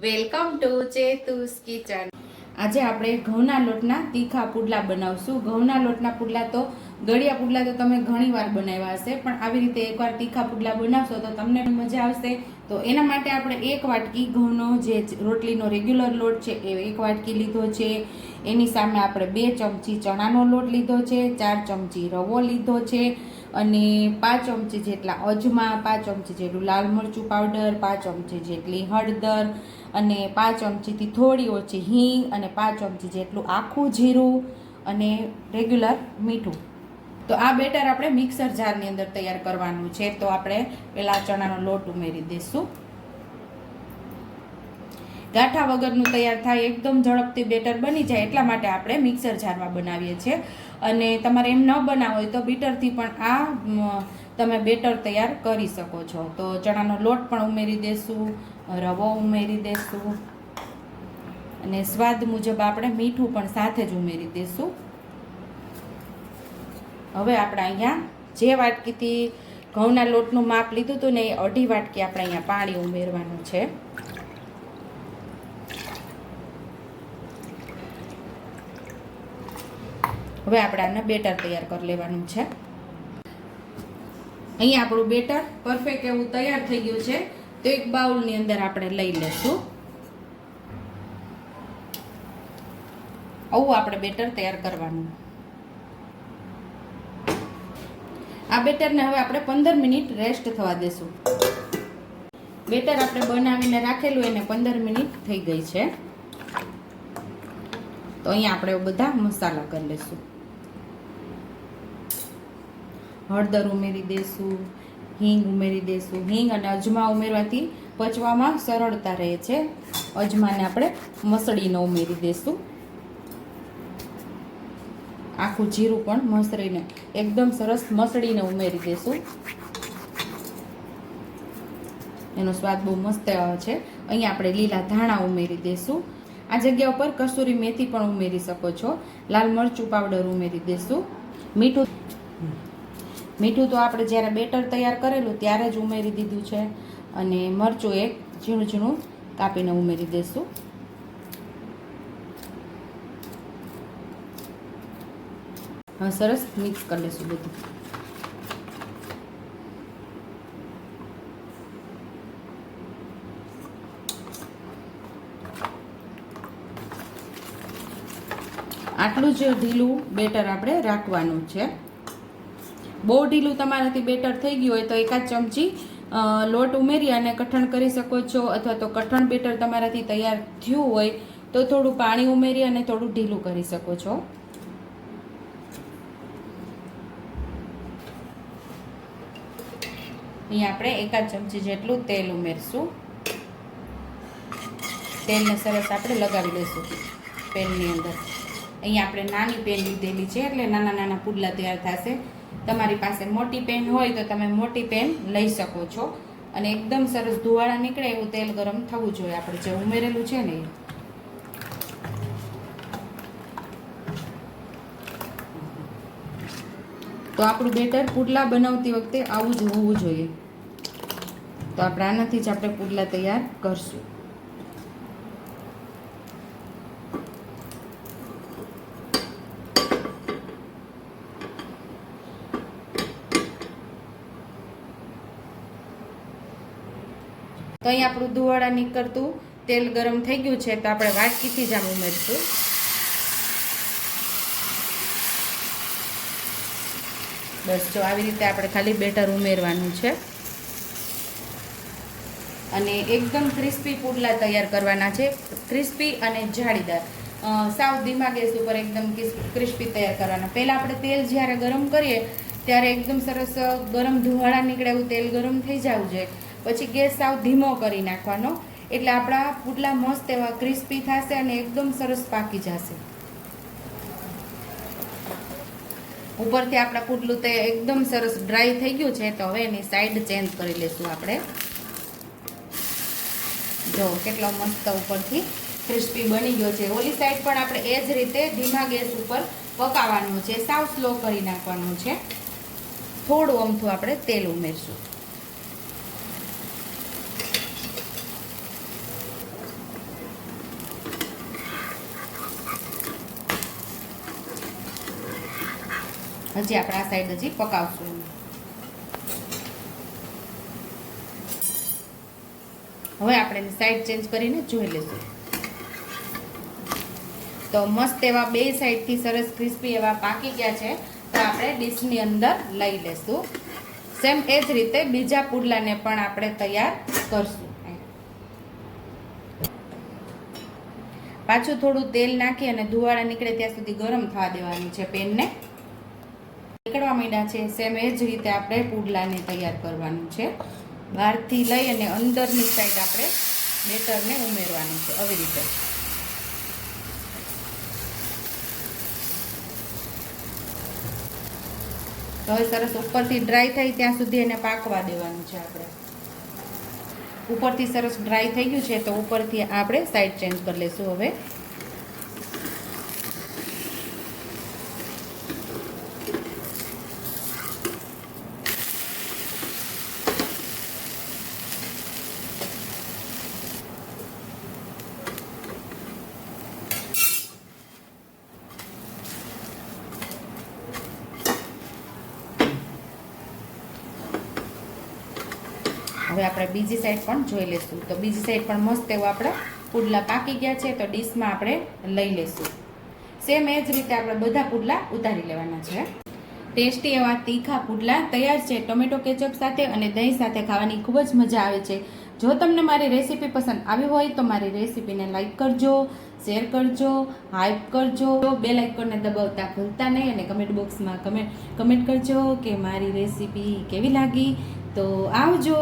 Welcome to ચેતુસ kitchen. આજે આપણે ઘઉંના લોટના તીખા પુડલા બનાવશું। ઘઉંના લોટના પુડલા તો ગળિયા પુડલા તો તમે ઘણીવાર બનાવ્યા હશે, પણ આવી રીતે એકવાર તીખા પુડલા બનાવશો તો તમને મજા આવશે। તો એના માટે આપણે એક વાટકી ઘઉંનો જે રોટલીનો રેગ્યુલર લોટ છે એ એક વાટકી લીધો છે। એની સામે આપણે 2 ચમચી ચણાનો લોટ લીધો છે, 4 ચમચી રવો લીધો છે અને 5 ચમચી જેટલા અજમા, 5 ચમચી જેટલું લાલ મરચું પાવડર, 5 ચમચી જેટલી હળદર અને 5 ચમચીથી થોડી ઓછી હિંગ અને 5 ચમચી જેટલું આખું જીરું અને રેગ્યુલર મીઠું। તો આ બેટર આપણે મિક્સર જારની અંદર તૈયાર કરવાનું છે। તો આપણે પહેલા ચણાનો લોટ ઉમેરી દઈશું। ગાંઠા વગરનું તૈયાર થાય, એકદમ ઝડપથી બેટર બની જાય એટલા માટે આપણે મિક્સર જારમાં બનાવીએ છીએ। અને તમારે એમ ન બનાવો હોય તો બીટરથી પણ આ તમે બેટર તૈયાર કરી શકો છો। તો ચણાનો લોટ પણ ઉમેરી દેશું, રવો ઉમેરી દેશું અને સ્વાદ મુજબ આપણે મીઠું પણ સાથે જ ઉમેરી દેશું। હવે આપણે અહીંયા જે વાટકીથી ઘઉંના લોટનું માપ લીધું હતું ને એ 1.5 વાટકી આપણે અહીંયા પાણી ઉમેરવાનું છે। હવે આપણે આને બેટર તૈયાર કરી લેવાનું છે। અહીંયા આપણું બેટર પરફેક્ટ એવું તૈયાર થઈ ગયું છે। તો એક બાઉલની અંદર આપણે લઈ લેશું। આવું આપણે બેટર તૈયાર કરવાનું। આ બેટરને હવે આપણે 15 મિનિટ રેસ્ટ થવા દેશું। બેટર આપણે બનાવીને રાખેલું એને 15 મિનિટ થઈ ગઈ છે। તો અહીંયા આપણે બધા મસાલા કરી લઈશું। હળદર ઉમેરી દેશું, હિંગ ઉમેરી દેશું। હિંગ અને અજમા ઉમેરવાથી પચવામાં સરળતા રહે છે। અજમાને આપણે મસળીને ઉમેરી દેશું। આખું જીરું પણ મસળીને એકદમ સરસ મસળીને ઉમેરી દેશું। એનો સ્વાદ બહુ મસ્ત આવે છે। અહીંયા આપણે લીલા ધાણા ઉમેરી દેશું। આ જગ્યા ઉપર કસૂરી મેથી પણ ઉમેરી શકો છો। લાલ મરચું પાવડર ઉમેરી દેશું। મીઠું તો આપણે જ્યારે બેટર તૈયાર કરેલું ત્યારે જ ઉમેરી દીધું છે અને મરચું એક ઝીણું ઝીણું કાપીને ઉમેરી દેશું। હવે સરસ મિક્સ કરી લઈશું બધું। આટલું જ ઢીલું બેટર આપણે રાખવાનું છે। બહુ ઢીલું તમારાથી બેટર થઈ ગયું હોય તો 1 ચમચી લોટ ઉમેરી અને કઠણ કરી શકો છો, અથવા તો કઠણ બેટર તમારાથી તૈયાર થયું હોય તો થોડું પાણી ઉમેરી અને થોડું ઢીલું કરી શકો છો। અહીંયા આપણે 1 ચમચી જેટલું તેલ ઉમેરશું। તેલને સરસ આપણે લગાવી લઈશું પેનની અંદર। અહીંયા આપણે નાની પેન લીધેલી છે એટલે નાના નાના પુડલા તૈયાર થશે। તમારી પાસે મોટી પેન હોય તો તમે મોટી પેન લઈ શકો છો। અને એકદમ સરસ ધુવાળા નીકળે એવું તેલ ગરમ થવું જોઈએ આપણે જે ઉમેરેલું છે ને એ। તો આપણું બેટર પુડલા બનાવતી વખતે આવું જ હોવું જોઈએ। તો આપણે આનાથી જ આપણે પુડલા તૈયાર કરશું। તો અહીં આપણું ધુવાળા નીકળતું તેલ ગરમ થઈ ગયું છે તો આપણે વાટકીથી જ આમ ઉમેરશું। બસ જો આવી રીતે આપણે ખાલી બેટર ઉમેરવાનું છે અને એકદમ ક્રિસ્પી પુડલા તૈયાર કરવાના છે। ક્રિસ્પી અને જાળીદાર, સાવ ધીમા ગેસ ઉપર એકદમ ક્રિસ્પી તૈયાર કરવાના। પહેલાં આપણે તેલ જ્યારે ગરમ કરીએ ત્યારે એકદમ સરસ ગરમ ધુવાળા નીકળે એવું તેલ ગરમ થઈ જવું જોઈએ। પછી ગેસ સાવ ધીમો કરી નાખવાનો એટલે આપણા પુડલા મસ્ત એવા ક્રિસ્પી થશે અને એકદમ સરસ પાકી જશે। ઉપરથી આપણા પુડલું તે એકદમ સરસ ડ્રાય થઈ ગયું છે તો હવે એની સાઈડ ચેન્જ કરી લઈશું આપણે। જો કેટલો મસ્ત ઉપરથી ક્રિસ્પી બની ગયો છે। ઓલી સાઈડ પણ આપણે એ જ રીતે ધીમા ગેસ ઉપર પકાવવાનું છે, સાવ સ્લો કરી નાખવાનું છે। થોડું અમથું આપણે તેલ ઉમેરશું। હજી આપણે આ સાઈડ હજી પકાવશું. હવે આપણે એની સાઈડ ચેન્જ કરીને જોઈ લઈશું. તો મસ્ત એવા બે સાઈડથી સરસ ક્રિસ્પી એવા પાકી ગયા છે. તો આપણે ડીશની અંદર લઈ લેશું. સેમ એ જ રીતે બીજા પુડલાને પણ આપણે તૈયાર કરશું. પાછું થોડું તેલ નાખી અને ધુવાળા નીકળે ત્યાં સુધી ગરમ થવા દેવાનું છે પેનને. નીકળવા માંડ્યા છે. સેમ એ જ રીતે આપણે પુડલાને તૈયાર કરવાનું છે. બહારથી લઈ અને અંદરની સાઈડ આપણે બેટરને ઉમેરવાનું છે આવી રીતે. તો હવે સરસ ઉપરથી ડ્રાય થાય ત્યાં સુધી એને પાકવા દેવાનું છે આપણે. ઉપરથી સરસ ડ્રાય થઈ ગયું છે તો ઉપરથી આપણે સાઈડ ચેન્જ કરી લઈશું. હવે આપણે બીજી સાઈડ પણ જોઈ લઈશું. તો બીજી સાઈડ પણ મસ્ત એવો આપણા પુડલા પાકી ગયા છે. તો ડીશમાં આપણે લઈ લઈશું. સેમ એ જ રીતે આપણે બધા પુડલા ઉતારી લેવાના છે. ટેસ્ટી એવા તીખા પુડલા તૈયાર છે. ટોમેટો કેચઅપ સાથે અને દહીં સાથે ખાવાની ખૂબ જ મજા આવે છે. જો તમને મારી રેસીપી પસંદ આવી હોય તો મારી રેસીપીને લાઈક કરજો, શેર કરજો, હાઈપ કરજો, બેલ આઇકોનને દબાવતા ભૂલતા નહીં અને કમેન્ટ બોક્સમાં કમેન્ટ કરજો કે મારી રેસીપી કેવી લાગી. તો આવજો.